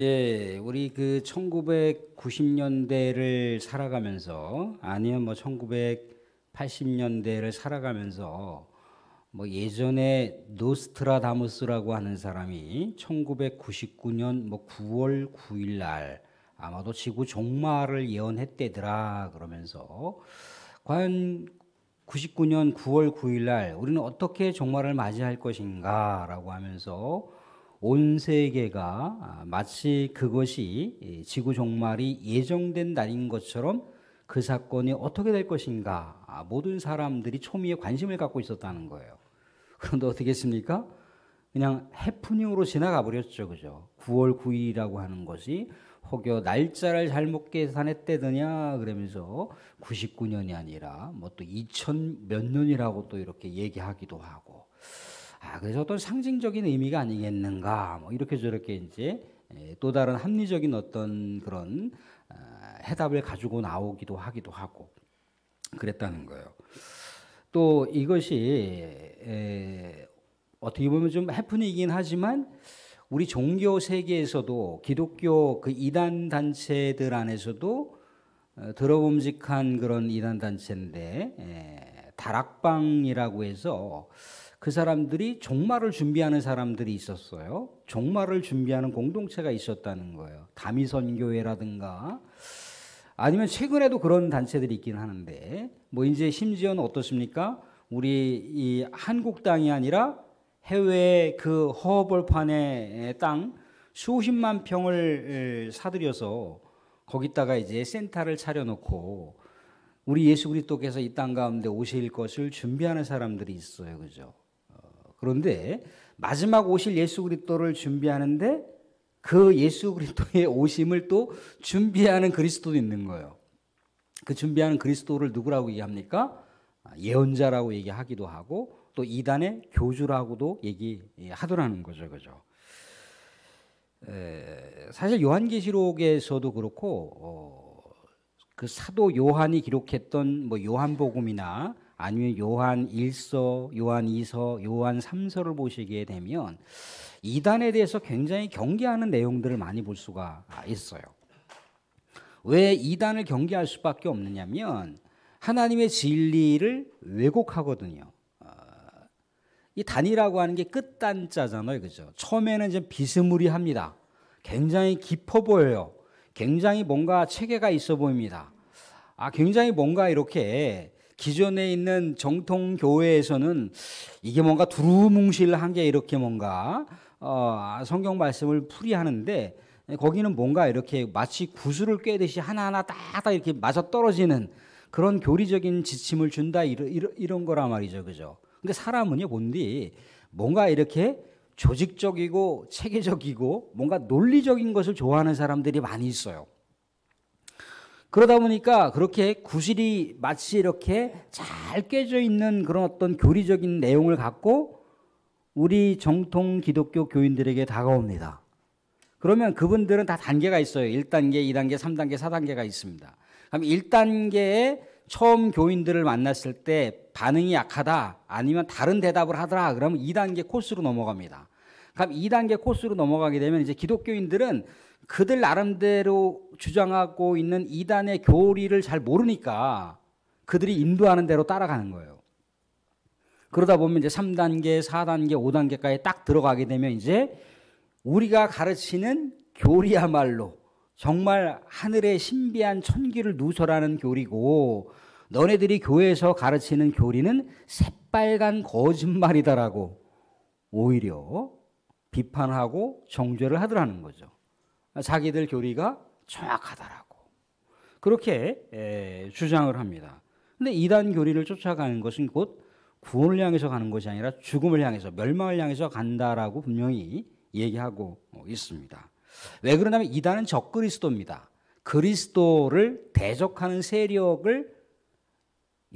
예, 우리 그 1990년대를 살아가면서 아니면 뭐 1980년대를 살아가면서 뭐 예전에 노스트라다무스라고 하는 사람이 1999년 뭐 9월 9일 날 아마도 지구 종말을 예언했대더라 그러면서 과연 99년 9월 9일 날 우리는 어떻게 종말을 맞이할 것인가라고 하면서 온 세계가 마치 그것이 지구 종말이 예정된 날인 것처럼 그 사건이 어떻게 될 것인가 모든 사람들이 초미에 관심을 갖고 있었다는 거예요. 그런데 어떻게 했습니까? 그냥 해프닝으로 지나가 버렸죠. 그죠? 9월 9일이라고 하는 것이 혹여 날짜를 잘못 계산했대더냐 그러면서 99년이 아니라 뭐 또 2000 몇 년이라고 또 이렇게 얘기하기도 하고 그래서 어떤 상징적인 의미가 아니겠는가 뭐 이렇게 저렇게 이제 또 다른 합리적인 어떤 그런 해답을 가지고 나오기도 하기도 하고 그랬다는 거예요. 또 이것이 어떻게 보면 좀 해프닝이긴 하지만 우리 종교 세계에서도 기독교 그 이단 단체들 안에서도 더러움직한 그런 이단 단체인데 다락방이라고 해서 그 사람들이 종말을 준비하는 사람들이 있었어요. 종말을 준비하는 공동체가 있었다는 거예요. 다미선교회라든가 아니면 최근에도 그런 단체들이 있긴 하는데 뭐 이제 심지어는 어떻습니까? 우리 이 한국 땅이 아니라 해외 그 허허벌판의 땅 수십만 평을 사들여서 거기다가 이제 센터를 차려놓고 우리 예수 그리스도께서 이 땅 가운데 오실 것을 준비하는 사람들이 있어요, 그죠? 그런데 마지막 오실 예수 그리스도를 준비하는데 그 예수 그리스도의 오심을 또 준비하는 그리스도도 있는 거예요. 그 준비하는 그리스도를 누구라고 얘기합니까? 예언자라고 얘기하기도 하고 또 이단의 교주라고도 얘기하더라는 거죠, 그죠? 사실 요한계시록에서도 그렇고 그 사도 요한이 기록했던 뭐 요한복음이나 아니면 요한 1서, 요한 2서, 요한 3서를 보시게 되면 이단에 대해서 굉장히 경계하는 내용들을 많이 볼 수가 있어요. 왜 이단을 경계할 수밖에 없느냐면 하나님의 진리를 왜곡하거든요. 이 단이라고 하는 게 끝단자잖아요, 그죠? 처음에는 좀 비스무리합니다. 굉장히 깊어 보여요. 굉장히 뭔가 체계가 있어 보입니다. 굉장히 뭔가 이렇게 기존에 있는 정통 교회에서는 이게 뭔가 두루뭉실한 게 이렇게 뭔가 성경 말씀을 풀이하는데 거기는 뭔가 이렇게 마치 구슬을 꿰듯이 하나하나 딱딱 이렇게 맞아 떨어지는 그런 교리적인 지침을 준다 이런 거란 말이죠, 그죠? 근데 사람은요 본디 뭔가 이렇게 조직적이고 체계적이고 뭔가 논리적인 것을 좋아하는 사람들이 많이 있어요. 그러다 보니까 그렇게 구실이 마치 이렇게 잘 꿰져 있는 그런 어떤 교리적인 내용을 갖고 우리 정통 기독교 교인들에게 다가옵니다. 그러면 그분들은 다 단계가 있어요. 1단계, 2단계, 3단계, 4단계가 있습니다. 그럼 1단계에 처음 교인들을 만났을 때 반응이 약하다 아니면 다른 대답을 하더라 그러면 2단계 코스로 넘어갑니다. 그럼 2단계 코스로 넘어가게 되면 이제 기독교인들은 그들 나름대로 주장하고 있는 이단의 교리를 잘 모르니까 그들이 인도하는 대로 따라가는 거예요. 그러다 보면 이제 3단계, 4단계, 5단계까지 딱 들어가게 되면 이제 우리가 가르치는 교리야말로 정말 하늘의 신비한 천기를 누설하는 교리고 너네들이 교회에서 가르치는 교리는 새빨간 거짓말이다라고 오히려 비판하고 정죄를 하더라는 거죠. 자기들 교리가 정확하다라고 그렇게 주장을 합니다. 근데 이단 교리를 쫓아가는 것은 곧 구원을 향해서 가는 것이 아니라 죽음을 향해서 멸망을 향해서 간다라고 분명히 얘기하고 있습니다. 왜 그러냐면 이단은 적그리스도입니다. 그리스도를 대적하는 세력을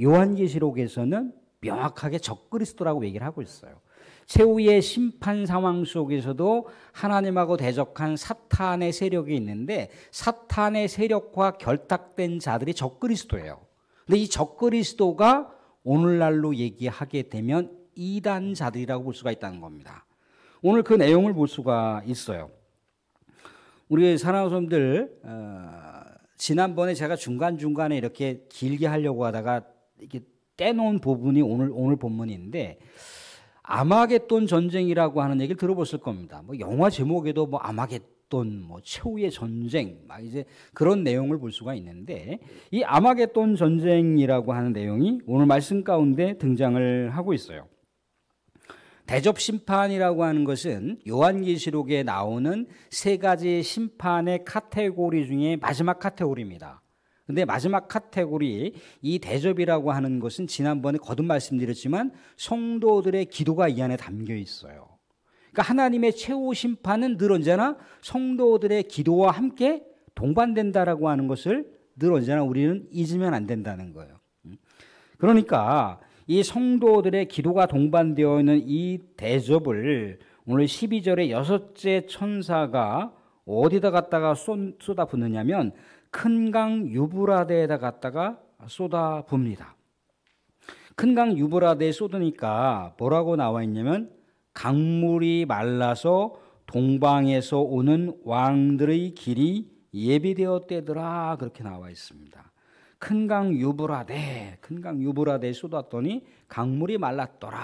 요한계시록에서는 명확하게 적그리스도라고 얘기를 하고 있어요. 최후의 심판 상황 속에서도 하나님하고 대적한 사탄의 세력이 있는데 사탄의 세력과 결탁된 자들이 적그리스도예요. 근데 이 적그리스도가 오늘날로 얘기하게 되면 이단자들이라고 볼 수가 있다는 겁니다. 오늘 그 내용을 볼 수가 있어요. 우리 사랑하는 지난번에 제가 중간중간에 이렇게 길게 하려고 하다가 이렇게 떼놓은 부분이 오늘 본문인데, 아마겟돈 전쟁이라고 하는 얘기를 들어보실 겁니다. 뭐 영화 제목에도 뭐 아마겟돈, 뭐 최후의 전쟁, 막 이제 그런 내용을 볼 수가 있는데, 이 아마겟돈 전쟁이라고 하는 내용이 오늘 말씀 가운데 등장을 하고 있어요. 대접 심판이라고 하는 것은 요한계시록에 나오는 세 가지 심판의 카테고리 중에 마지막 카테고리입니다. 근데 마지막 카테고리, 이 대접이라고 하는 것은 지난번에 거듭 말씀드렸지만 성도들의 기도가 이 안에 담겨 있어요. 그러니까 하나님의 최후 심판은 늘 언제나 성도들의 기도와 함께 동반된다라고 하는 것을 늘 언제나 우리는 잊으면 안 된다는 거예요. 그러니까 이 성도들의 기도가 동반되어 있는 이 대접을 오늘 12절에 여섯째 천사가 어디다 갖다가 쏟아붓느냐면 큰 강 유브라데에다 갖다가 쏟아붓니다. 큰 강 유브라데에 쏟으니까 뭐라고 나와 있냐면 강물이 말라서 동방에서 오는 왕들의 길이 예비되었대더라, 그렇게 나와 있습니다. 큰 강 유브라데에 쏟았더니 강물이 말랐더라.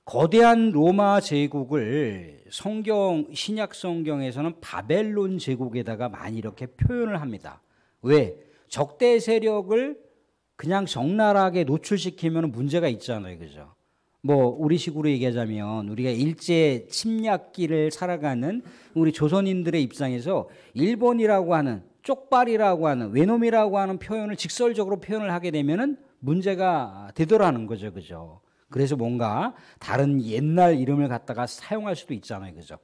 거대한 로마 제국을 신약 성경에서는 바벨론 제국에다가 많이 이렇게 표현을 합니다. 왜? 적대 세력을 그냥 적나라하게 노출시키면 문제가 있잖아요, 그죠? 뭐 우리식으로 얘기하자면 우리가 일제 침략기를 살아가는 우리 조선인들의 입장에서 일본이라고 하는, 쪽발이라고 하는, 외놈이라고 하는 표현을 직설적으로 표현을 하게 되면은 문제가 되더라는 거죠, 그죠? 그래서 뭔가 다른 옛날 이름을 갖다가 사용할 수도 있잖아요, 그죠?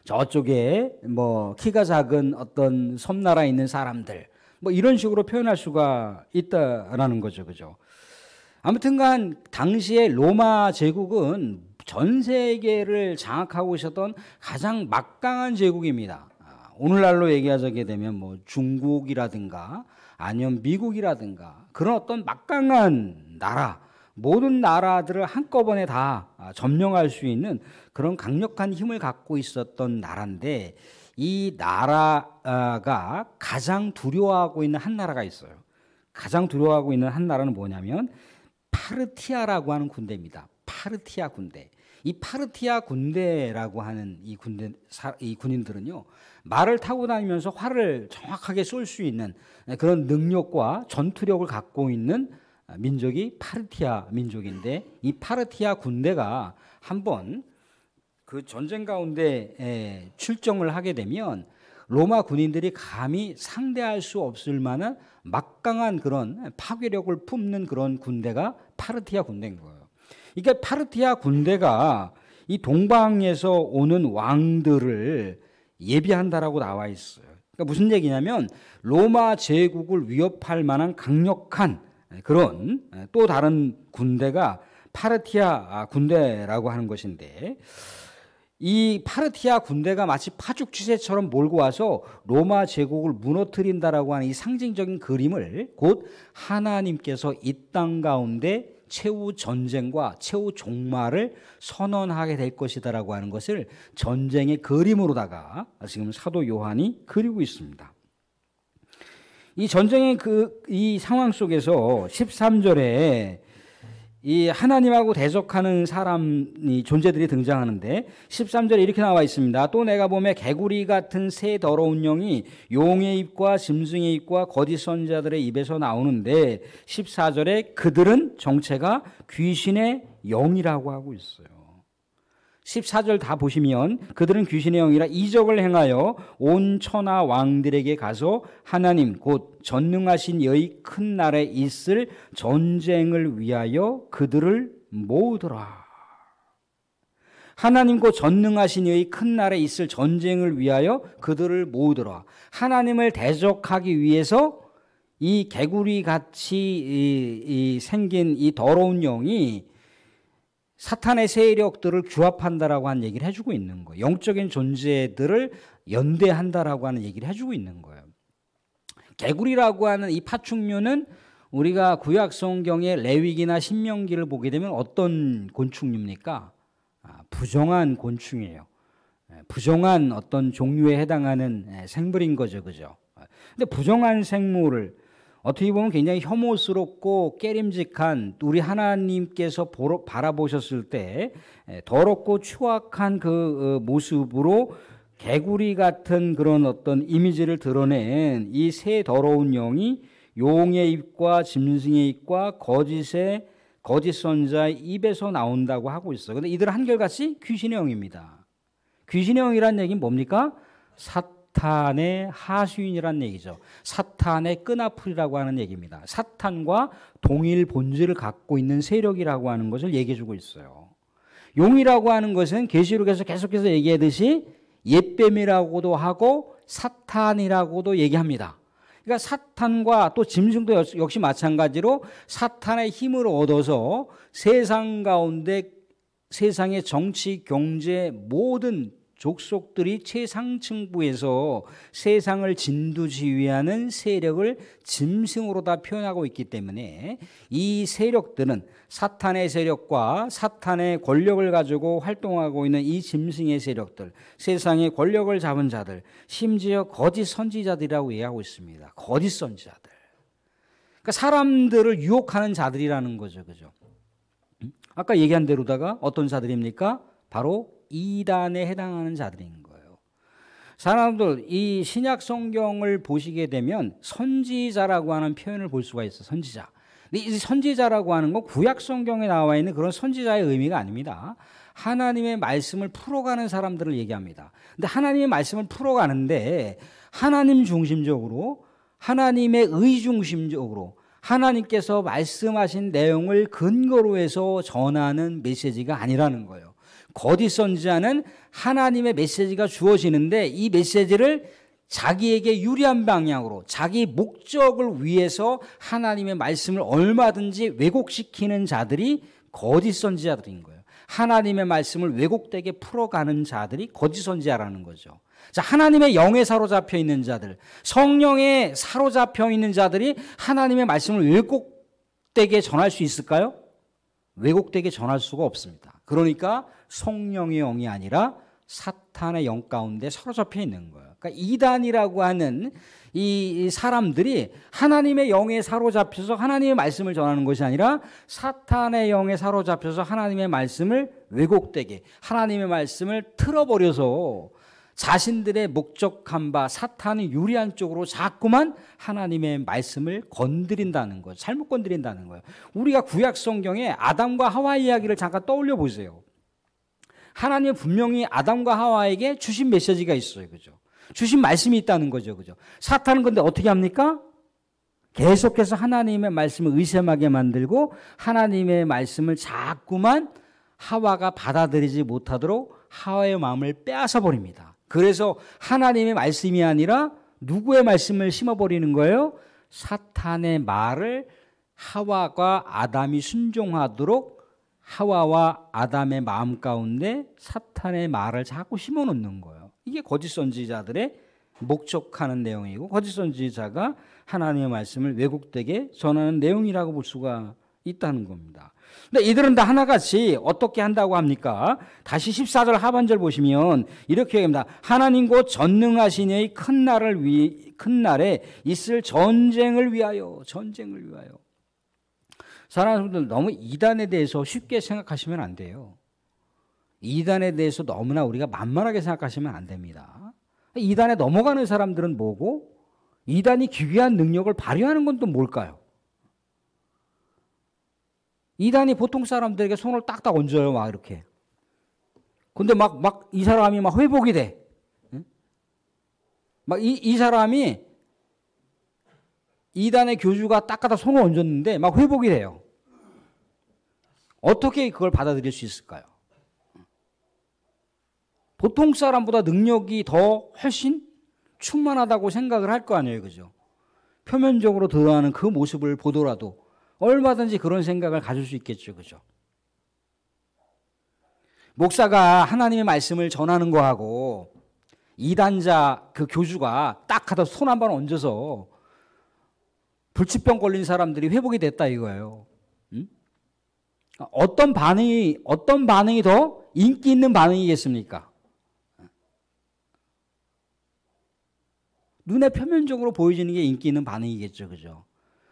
저쪽에 뭐 키가 작은 어떤 섬나라에 있는 사람들, 뭐 이런 식으로 표현할 수가 있다라는 거죠, 그죠? 아무튼간 당시에 로마 제국은 전 세계를 장악하고 있었던 가장 막강한 제국입니다. 오늘날로 얘기하자게 되면 뭐 중국이라든가 아니면 미국이라든가 그런 어떤 막강한 나라, 모든 나라들을 한꺼번에 다 점령할 수 있는 그런 강력한 힘을 갖고 있었던 나라인데, 이 나라가 가장 두려워하고 있는 한 나라가 있어요. 가장 두려워하고 있는 한 나라는 뭐냐면 파르티아라고 하는 군대입니다. 파르티아 군대. 이 파르티아 군대라고 하는 이 군인들은요, 말을 타고 다니면서 활을 정확하게 쏠 수 있는 그런 능력과 전투력을 갖고 있는 민족이 파르티아 민족인데, 이 파르티아 군대가 한번 그 전쟁 가운데 출정을 하게 되면 로마 군인들이 감히 상대할 수 없을 만한 막강한 그런 파괴력을 품는 그런 군대가 파르티아 군대인 거예요. 그러니까 파르티아 군대가 이 동방에서 오는 왕들을 예비한다라고 나와 있어요. 그러니까 무슨 얘기냐면 로마 제국을 위협할 만한 강력한 그런 또 다른 군대가 파르티아 군대라고 하는 것인데, 이 파르티아 군대가 마치 파죽지세처럼 몰고 와서 로마 제국을 무너뜨린다라고 하는 이 상징적인 그림을 곧 하나님께서 이 땅 가운데 최후 전쟁과 최후 종말을 선언하게 될 것이다라고 하는 것을 전쟁의 그림으로다가 지금 사도 요한이 그리고 있습니다. 이 전쟁의 이 상황 속에서 13절에 이 하나님하고 대적하는 사람이 존재들이 등장하는데 13절에 이렇게 나와 있습니다. 또 내가 보매 개구리 같은 새 더러운 영이 용의 입과 짐승의 입과 거짓 선자들의 입에서 나오는데 14절에 그들은 정체가 귀신의 영이라고 하고 있어요. 14절 다 보시면 그들은 귀신의 영이라 이적을 행하여 온 천하 왕들에게 가서 하나님 곧 전능하신 여의 큰 날에 있을 전쟁을 위하여 그들을 모으더라. 하나님 곧 전능하신 여의 큰 날에 있을 전쟁을 위하여 그들을 모으더라. 하나님을 대적하기 위해서 이 개구리 같이 생긴 이 더러운 영이 사탄의 세력들을 규합한다라고 하는 얘기를 해주고 있는 거예요. 영적인 존재들을 연대한다라고 하는 얘기를 해주고 있는 거예요. 개구리라고 하는 이 파충류는 우리가 구약 성경의 레위기나 신명기를 보게 되면 어떤 곤충입니까? 부정한 곤충이에요. 부정한 어떤 종류에 해당하는 생물인 거죠. 그죠? 근데 부정한 생물을 어떻게 보면 굉장히 혐오스럽고 깨림직한 우리 하나님께서 바라보셨을 때 더럽고 추악한 그 모습으로 개구리 같은 그런 어떤 이미지를 드러낸 이 새 더러운 영이 용의 입과 짐승의 입과 거짓 선자의 입에서 나온다고 하고 있어요. 그런데 이들은 한결같이 귀신의 영입니다. 귀신의 영이란 얘기는 뭡니까? 사탄의 하수인이란 얘기죠. 사탄의 끈아풀이라고 하는 얘기입니다. 사탄과 동일 본질을 갖고 있는 세력이라고 하는 것을 얘기해 주고 있어요. 용이라고 하는 것은 계시록에서 계속해서 얘기하듯이 옛뱀이라고도 하고 사탄이라고도 얘기합니다. 그러니까 사탄과 또 짐승도 역시 마찬가지로 사탄의 힘을 얻어서 세상 가운데 세상의 정치, 경제 모든 족속들이 최상층부에서 세상을 진두지휘하는 세력을 짐승으로 다 표현하고 있기 때문에 이 세력들은 사탄의 세력과 사탄의 권력을 가지고 활동하고 있는 이 짐승의 세력들, 세상의 권력을 잡은 자들, 심지어 거짓 선지자들이라고 얘기하고 있습니다. 거짓 선지자들. 그러니까 사람들을 유혹하는 자들이라는 거죠. 그죠? 아까 얘기한 대로다가 어떤 자들입니까? 바로 이단에 해당하는 자들인 거예요. 사람들 이 신약 성경을 보시게 되면 선지자라고 하는 표현을 볼 수가 있어요. 선지자. 이 선지자라고 하는 건 구약 성경에 나와 있는 그런 선지자의 의미가 아닙니다. 하나님의 말씀을 풀어가는 사람들을 얘기합니다. 근데 하나님의 말씀을 풀어가는데 하나님 중심적으로 하나님의 의 중심적으로 하나님께서 말씀하신 내용을 근거로 해서 전하는 메시지가 아니라는 거예요. 거짓 선지자는 하나님의 메시지가 주어지는데 이 메시지를 자기에게 유리한 방향으로 자기 목적을 위해서 하나님의 말씀을 얼마든지 왜곡시키는 자들이 거짓 선지자들인 거예요. 하나님의 말씀을 왜곡되게 풀어가는 자들이 거짓 선지자라는 거죠. 자, 하나님의 영에 사로잡혀 있는 자들, 성령에 사로잡혀 있는 자들이 하나님의 말씀을 왜곡되게 전할 수 있을까요? 왜곡되게 전할 수가 없습니다. 그러니까 성령의 영이 아니라 사탄의 영 가운데 사로잡혀 있는 거예요. 그러니까 이단이라고 하는 이 사람들이 하나님의 영에 사로잡혀서 하나님의 말씀을 전하는 것이 아니라 사탄의 영에 사로잡혀서 하나님의 말씀을 왜곡되게 하나님의 말씀을 틀어버려서 자신들의 목적한 바 사탄이 유리한 쪽으로 자꾸만 하나님의 말씀을 건드린다는 거예요. 잘못 건드린다는 거예요. 우리가 구약 성경에 아담과 하와 이야기를 잠깐 떠올려 보세요. 하나님은 분명히 아담과 하와에게 주신 메시지가 있어요. 그죠? 주신 말씀이 있다는 거죠. 그죠? 사탄은 근데 어떻게 합니까? 계속해서 하나님의 말씀을 의심하게 만들고 하나님의 말씀을 자꾸만 하와가 받아들이지 못하도록 하와의 마음을 빼앗아 버립니다. 그래서 하나님의 말씀이 아니라 누구의 말씀을 심어버리는 거예요? 사탄의 말을 하와가 아담이 순종하도록 하와와 아담의 마음 가운데 사탄의 말을 자꾸 심어놓는 거예요. 이게 거짓 선지자들의 목적하는 내용이고 거짓 선지자가 하나님의 말씀을 왜곡되게 전하는 내용이라고 볼 수가 있다는 겁니다. 근데 이들은 다 하나같이 어떻게 한다고 합니까? 다시 14절 하반절 보시면 이렇게 얘기합니다. 하나님 곧 전능하신 이의 큰 날에 있을 전쟁을 위하여. 사람들 너무 이단에 대해서 쉽게 생각하시면 안 돼요. 이단에 대해서 너무나 우리가 만만하게 생각하시면 안 됩니다. 이단에 넘어가는 사람들은 뭐고 이단이 기괴한 능력을 발휘하는 건 또 뭘까요? 이단이 보통 사람들에게 손을 딱딱 얹어요, 막 이렇게. 근데 막 이 사람이 막 회복이 돼. 막 이 사람이 이단의 교주가 딱 갖다 손을 얹었는데 막 회복이 돼요. 어떻게 그걸 받아들일 수 있을까요? 보통 사람보다 능력이 더 훨씬 충만하다고 생각을 할 거 아니에요, 그죠? 표면적으로 드러나는 그 모습을 보더라도 얼마든지 그런 생각을 가질 수 있겠죠. 그죠? 목사가 하나님의 말씀을 전하는 거하고 이단자 그 교주가 딱 하다 손 한 번 얹어서 불치병 걸린 사람들이 회복이 됐다 이거예요. 응? 어떤 반응이 더 인기 있는 반응이겠습니까? 눈에 표면적으로 보여지는 게 인기 있는 반응이겠죠. 그죠?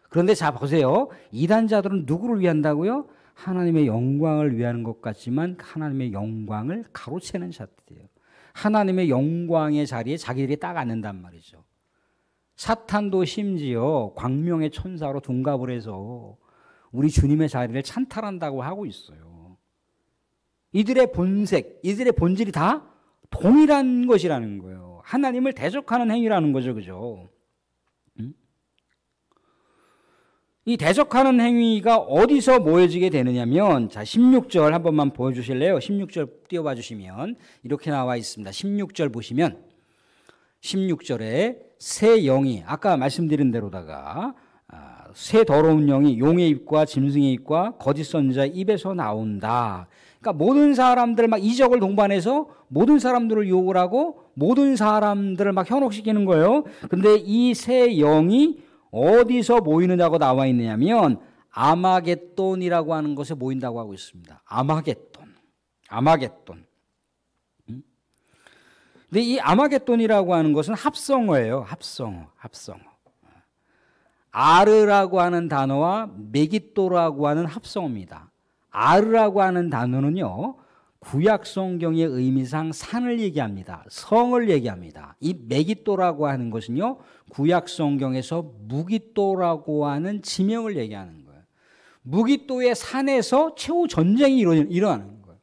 그런데 자 보세요. 이단자들은 누구를 위한다고요? 하나님의 영광을 위하는 것 같지만 하나님의 영광을 가로채는 자들이에요. 하나님의 영광의 자리에 자기들이 딱 앉는단 말이죠. 사탄도 심지어 광명의 천사로 둔갑을 해서 우리 주님의 자리를 찬탈한다고 하고 있어요. 이들의 본색, 이들의 본질이 다 동일한 것이라는 거예요. 하나님을 대적하는 행위라는 거죠. 그죠? 이 대적하는 행위가 어디서 모여지게 되느냐면, 자, 16절 한 번만 보여주실래요? 16절 띄워봐 주시면 이렇게 나와 있습니다. 16절 보시면 16절에 새 영이, 아까 말씀드린 대로다가 새 더러운 영이 용의 입과 짐승의 입과 거짓 선지자의 입에서 나온다. 그러니까 모든 사람들 막 이적을 동반해서 모든 사람들을 유혹을 하고 모든 사람들을 막 현혹시키는 거예요. 근데 이 새 영이 어디서 모이느냐고 나와 있느냐면 아마겟돈이라고 하는 곳에 모인다고 하고 있습니다. 아마겟돈. 근데 이 아마겟돈이라고 하는 것은 합성어예요. 합성어. 아르라고 하는 단어와 메기또라고 하는 합성어입니다. 아르라고 하는 단어는요, 구약 성경의 의미상 산을 얘기합니다. 성을 얘기합니다. 이 메기또라고 하는 것은요, 구약 성경에서 무기또라고 하는 지명을 얘기하는 거예요. 무기또의 산에서 최후 전쟁이 일어나는 거예요.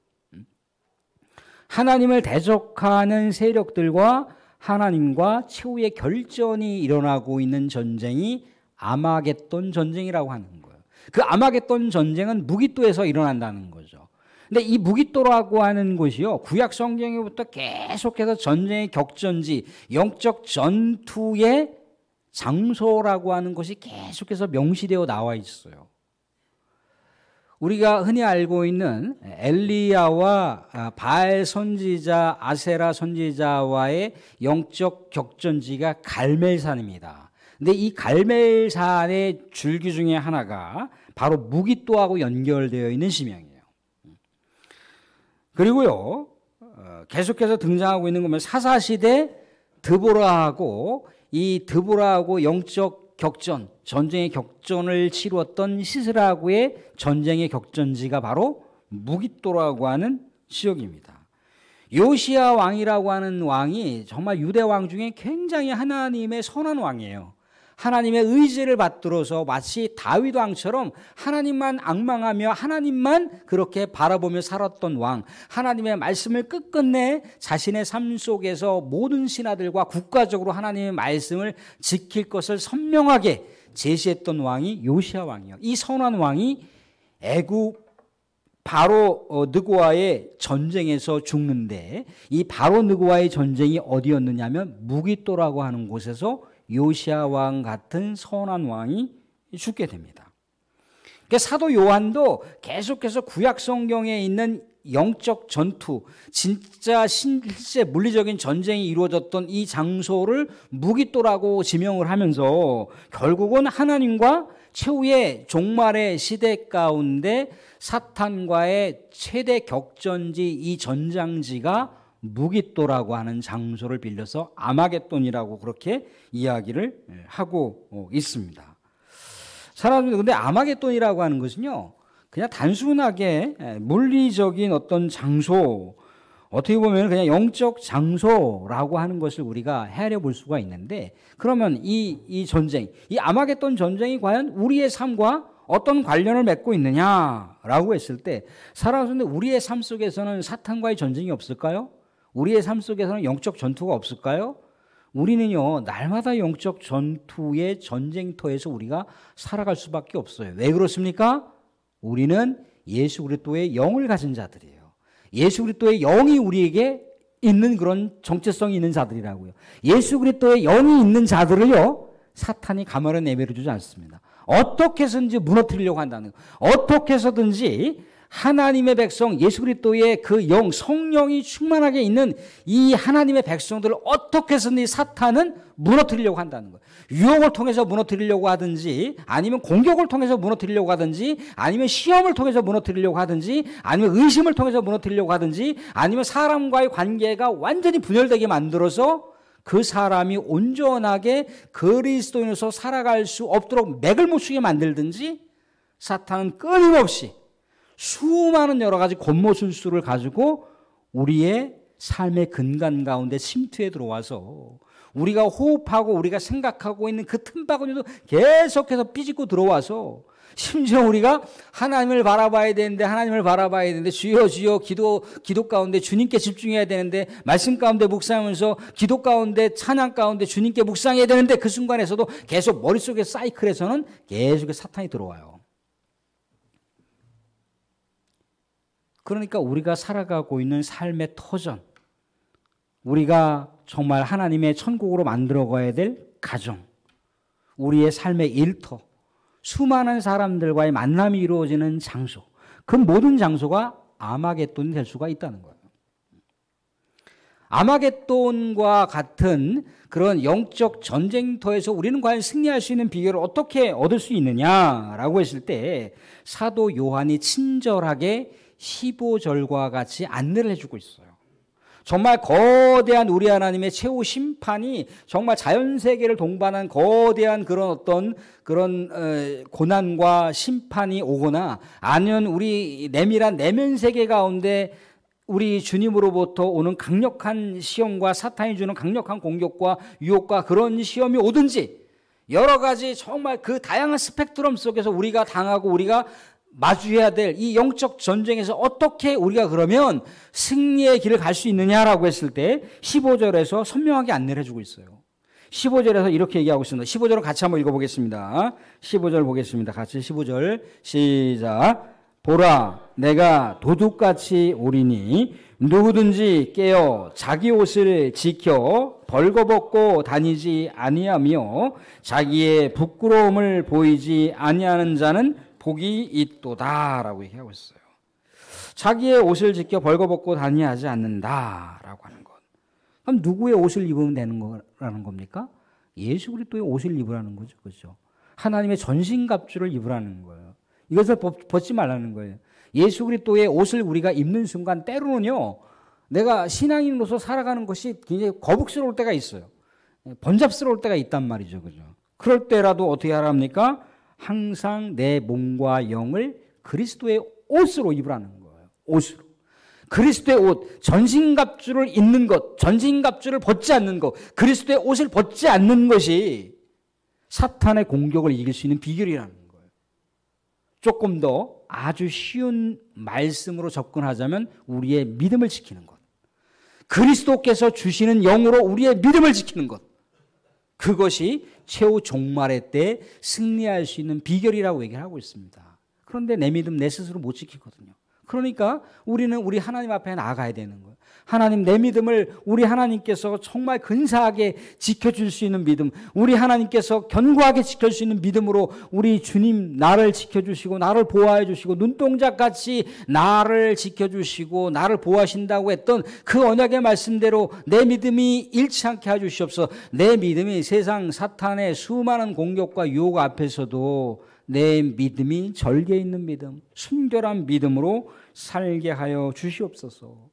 하나님을 대적하는 세력들과 하나님과 최후의 결전이 일어나고 있는 전쟁이 아마겟돈 전쟁이라고 하는 거예요. 그 아마겟돈 전쟁은 무기또에서 일어난다는 거죠. 근데 이 무기또라고 하는 곳이요, 구약 성경에부터 계속해서 전쟁의 격전지, 영적 전투의 장소라고 하는 것이 계속해서 명시되어 나와 있어요. 우리가 흔히 알고 있는 엘리야와 바알 선지자, 아세라 선지자와의 영적 격전지가 갈멜산입니다. 근데 이 갈멜산의 줄기 중에 하나가 바로 무기또하고 연결되어 있는 지명이에요. 그리고요, 계속해서 등장하고 있는 거면 사사시대 드보라하고 이 드보라하고 영적 격전, 전쟁의 격전을 치루었던 시스라하고의 전쟁의 격전지가 바로 무기또라고 하는 지역입니다. 요시야 왕이라고 하는 왕이 정말 유대 왕 중에 굉장히 하나님의 선한 왕이에요. 하나님의 의지를 받들어서 마치 다윗 왕처럼 하나님만 앙망하며 하나님만 그렇게 바라보며 살았던 왕, 하나님의 말씀을 끝끝내 자신의 삶 속에서 모든 신하들과 국가적으로 하나님의 말씀을 지킬 것을 선명하게 제시했던 왕이 요시야 왕이에요. 이 선한 왕이 애굽 바로 느고와의 전쟁에서 죽는데, 이 바로 느고와의 전쟁이 어디였느냐 하면 무기또라고 하는 곳에서 요시야 왕 같은 선한 왕이 죽게 됩니다. 그러니까 사도 요한도 계속해서 구약 성경에 있는 영적 전투, 진짜 실제 물리적인 전쟁이 이루어졌던 이 장소를 무기또라고 지명을 하면서 결국은 하나님과 최후의 종말의 시대 가운데 사탄과의 최대 격전지, 이 전장지가 무기또라고 하는 장소를 빌려서 아마겟돈이라고 그렇게 이야기를 하고 있습니다. 사람들이 근데 아마겟돈이라고 하는 것은요, 그냥 단순하게 물리적인 어떤 장소, 어떻게 보면 그냥 영적 장소라고 하는 것을 우리가 헤아려 볼 수가 있는데, 그러면 이 전쟁, 이 아마겟돈 전쟁이 과연 우리의 삶과 어떤 관련을 맺고 있느냐라고 했을 때, 살아가는데 우리의 삶 속에서는 사탄과의 전쟁이 없을까요? 우리의 삶 속에서는 영적 전투가 없을까요? 우리는요, 날마다 영적 전투의 전쟁터에서 우리가 살아갈 수밖에 없어요. 왜 그렇습니까? 우리는 예수 그리스도의 영을 가진 자들이에요. 예수 그리스도의 영이 우리에게 있는 그런 정체성이 있는 자들이라고요. 예수 그리스도의 영이 있는 자들을요, 사탄이 가만히 내버려 두지 않습니다. 어떻게 해서든지 무너뜨리려고 한다는 거예요. 어떻게 해서든지 하나님의 백성, 예수 그리스도의 그 영, 성령이 충만하게 있는 이 하나님의 백성들을 어떻게 해서든지 사탄은 무너뜨리려고 한다는 거예요. 유혹을 통해서 무너뜨리려고 하든지, 아니면 공격을 통해서 무너뜨리려고 하든지, 아니면 시험을 통해서 무너뜨리려고 하든지, 아니면 의심을 통해서 무너뜨리려고 하든지, 아니면 사람과의 관계가 완전히 분열되게 만들어서 그 사람이 온전하게 그리스도인으로서 살아갈 수 없도록 맥을 못 추게 만들든지 사탄은 끊임없이 수많은 여러 가지 권모술수를 가지고 우리의 삶의 근간 가운데 침투해 들어와서 우리가 호흡하고 우리가 생각하고 있는 그 틈바구니도 계속해서 삐집고 들어와서 심지어 우리가 하나님을 바라봐야 되는데 주여 주여 기도 가운데 주님께 집중해야 되는데 말씀 가운데 묵상하면서 기도 가운데 찬양 가운데 주님께 묵상해야 되는데 그 순간에서도 계속 머릿속에 사이클에서는 계속 사탄이 들어와요. 그러니까 우리가 살아가고 있는 삶의 터전, 우리가 정말 하나님의 천국으로 만들어가야 될 가정, 우리의 삶의 일터, 수많은 사람들과의 만남이 이루어지는 장소, 그 모든 장소가 아마겟돈이 될 수가 있다는 거예요. 아마겟돈과 같은 그런 영적 전쟁터에서 우리는 과연 승리할 수 있는 비결을 어떻게 얻을 수 있느냐라고 했을 때 사도 요한이 친절하게 15절과 같이 안내를 해주고 있어요. 정말 거대한 우리 하나님의 최후 심판이 정말 자연세계를 동반한 거대한 그런 어떤 그런 고난과 심판이 오거나 아니면 우리 내밀한 내면세계 가운데 우리 주님으로부터 오는 강력한 시험과 사탄이 주는 강력한 공격과 유혹과 그런 시험이 오든지 여러 가지 정말 그 다양한 스펙트럼 속에서 우리가 당하고 우리가 마주해야 될 이 영적 전쟁에서 어떻게 우리가 그러면 승리의 길을 갈 수 있느냐라고 했을 때 15절에서 선명하게 안내를 해주고 있어요. 15절에서 이렇게 얘기하고 있습니다. 15절을 같이 한번 읽어보겠습니다. 15절 보겠습니다. 같이 15절 시작. 보라, 내가 도둑같이 오리니 누구든지 깨어 자기 옷을 지켜 벌거벗고 다니지 아니하며 자기의 부끄러움을 보이지 아니하는 자는 복이 있도다라고 얘기하고 있어요. 자기의 옷을 지켜 벌거벗고 다니하지 않는다라고 하는 것. 그럼 누구의 옷을 입으면 되는 거라는 겁니까? 예수 그리스도의 옷을 입으라는 거죠. 그렇죠? 하나님의 전신갑주를 입으라는 거예요. 이것을 벗지 말라는 거예요. 예수 그리스도의 옷을 우리가 입는 순간 때로는요. 내가 신앙인으로서 살아가는 것이 굉장히 거북스러울 때가 있어요. 번잡스러울 때가 있단 말이죠. 그죠? 그럴 때라도 어떻게 하라 합니까? 항상 내 몸과 영을 그리스도의 옷으로 입으라는 거예요. 옷으로. 그리스도의 옷, 전신갑주를 입는 것, 전신갑주를 벗지 않는 것, 그리스도의 옷을 벗지 않는 것이 사탄의 공격을 이길 수 있는 비결이라는 거예요. 조금 더 아주 쉬운 말씀으로 접근하자면 우리의 믿음을 지키는 것. 그리스도께서 주시는 영으로 우리의 믿음을 지키는 것. 그것이 최후 종말의 때 승리할 수 있는 비결이라고 얘기를 하고 있습니다. 그런데 내 믿음 내 스스로 못 지키거든요. 그러니까 우리는 우리 하나님 앞에 나아가야 되는 거예요. 하나님, 내 믿음을 우리 하나님께서 정말 근사하게 지켜줄 수 있는 믿음, 우리 하나님께서 견고하게 지킬 수 있는 믿음으로 우리 주님 나를 지켜주시고 나를 보호해 주시고 눈동자같이 나를 지켜주시고 나를 보호하신다고 했던 그 언약의 말씀대로 내 믿음이 잃지 않게 해주시옵소서. 내 믿음이 세상 사탄의 수많은 공격과 유혹 앞에서도 내 믿음이 절개 있는 믿음, 순결한 믿음으로 살게 하여 주시옵소서.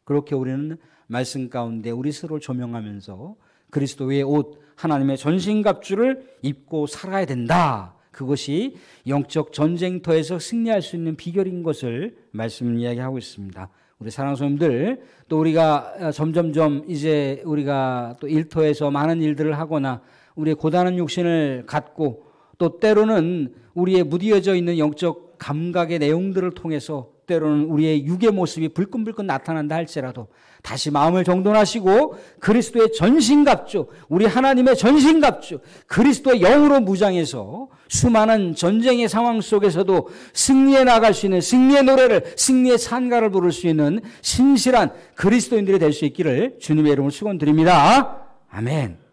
그렇게 우리는 말씀 가운데 우리 스스로를 조명하면서 그리스도의 옷, 하나님의 전신갑주를 입고 살아야 된다. 그것이 영적 전쟁터에서 승리할 수 있는 비결인 것을 말씀 이야기하고 있습니다. 우리 사랑하는 성도님들, 또 우리가 점점점 이제 우리가 또 일터에서 많은 일들을 하거나 우리의 고단한 육신을 갖고 또 때로는 우리의 무디어져 있는 영적 감각의 내용들을 통해서 때로는 우리의 육의 모습이 불끈불끈 나타난다 할지라도 다시 마음을 정돈하시고 그리스도의 전신갑주, 우리 하나님의 전신갑주, 그리스도의 영으로 무장해서 수많은 전쟁의 상황 속에서도 승리해 나갈 수 있는 승리의 노래를, 승리의 찬가를 부를 수 있는 신실한 그리스도인들이 될 수 있기를 주님의 이름으로 축원드립니다. 아멘.